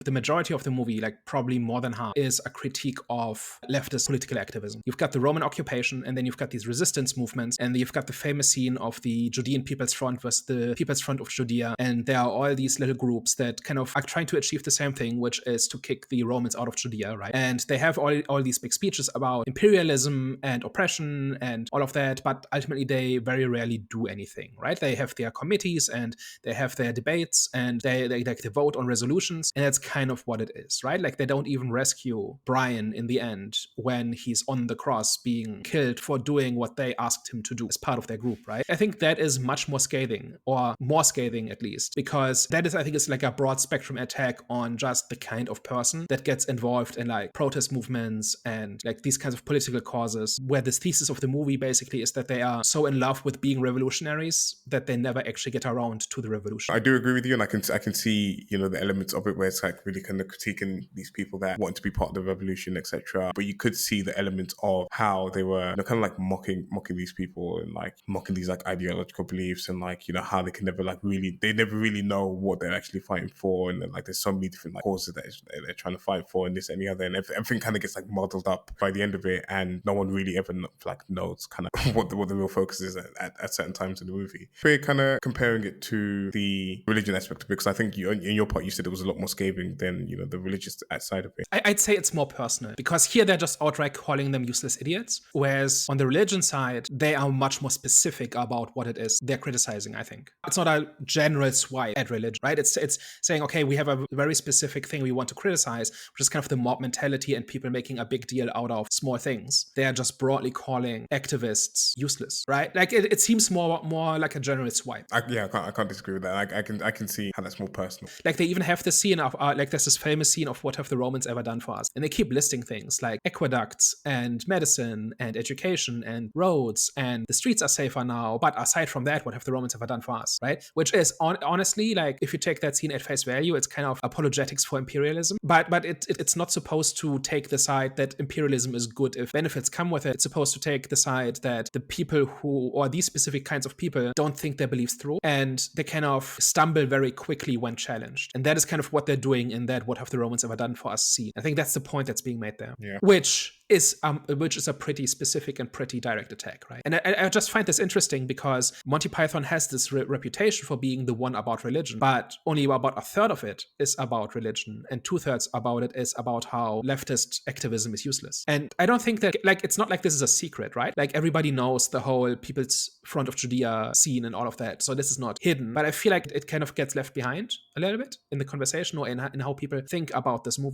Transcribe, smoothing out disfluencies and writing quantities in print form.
The majority of the movie, like probably more than half, is a critique of leftist political activism. You've got the Roman occupation, and then you've got these resistance movements, and you've got the famous scene of the Judean People's Front versus the People's Front of Judea. And there are all these little groups that kind of are trying to achieve the same thing, which is to kick the Romans out of Judea, right? And they have all these big speeches about imperialism and oppression and all of that, but ultimately they very rarely do anything, right? They have their committees and they have their debates and they vote on resolutions, and that's kind of what it is, right? Like they don't even rescue Brian in the end when he's on the cross being killed for doing what they asked him to do as part of their group, right? I think that is much more scathing, or more scathing at least, because that is, I think, is like a broad spectrum attack on just the kind of person that gets involved in like protest movements and like these kinds of political causes, where this thesis of the movie basically is that they are so in love with being revolutionaries that they never actually get around to the revolution. I do agree with you, and I can see, you know, the elements of it where it's like really kind of critiquing these people that want to be part of the revolution, etc. But you could see the elements of how they were, you know, kind of like mocking these people and like mocking these like ideological beliefs, and like, you know, how they can never like really, they never really know what they're actually fighting for, and then like there's so many different like causes that they're trying to fight for, and this and the other, and everything kind of gets like muddled up by the end of it, and no one really ever like knows kind of what the real focus is at certain times in the movie. We're kind of comparing it to the religion aspect of it, because I think you, in your part, you said it was a lot more scathing than, you know, the religious side of it. I'd say it's more personal, because here they're just outright calling them useless idiots, whereas on the religion side, they are much more specific about what it is they're criticizing, I think. It's not a general swipe at religion, right? It's saying, okay, we have a very specific thing we want to criticize, which is kind of the mob mentality and people making a big deal out of small things. They are just broadly calling activists useless, right? Like it seems more like a general swipe. I can't disagree with that. I can see how that's more personal. Like they even have this scene of like there's this famous scene of what have the Romans ever done for us, and they keep listing things like aqueducts and medicine and education and roads, and the streets are safer now, but aside from that, what have the Romans ever done for us, right? Which is honestly, like, if you take that scene at face value, it's kind of apologetics for imperialism, but it's not supposed to take the side that imperialism is good if benefits come with it. It's supposed to take the side that the people who, or these specific kinds of people, don't think their beliefs through, and they kind of stumble very quickly when challenged. And that is kind of what they're doing in that "what have the Romans ever done for us" scene. I think that's the point that's being made there. Yeah. Which is a pretty specific and pretty direct attack, right? And I just find this interesting because Monty Python has this reputation for being the one about religion, but only about a third of it is about religion, and 2/3 about it is about how leftist activism is useless. And I don't think that, like, it's not like this is a secret, right? Like, everybody knows the whole People's Front of Judea scene and all of that, so this is not hidden. But I feel like it kind of gets left behind a little bit in the conversation, or in how people think about this movie.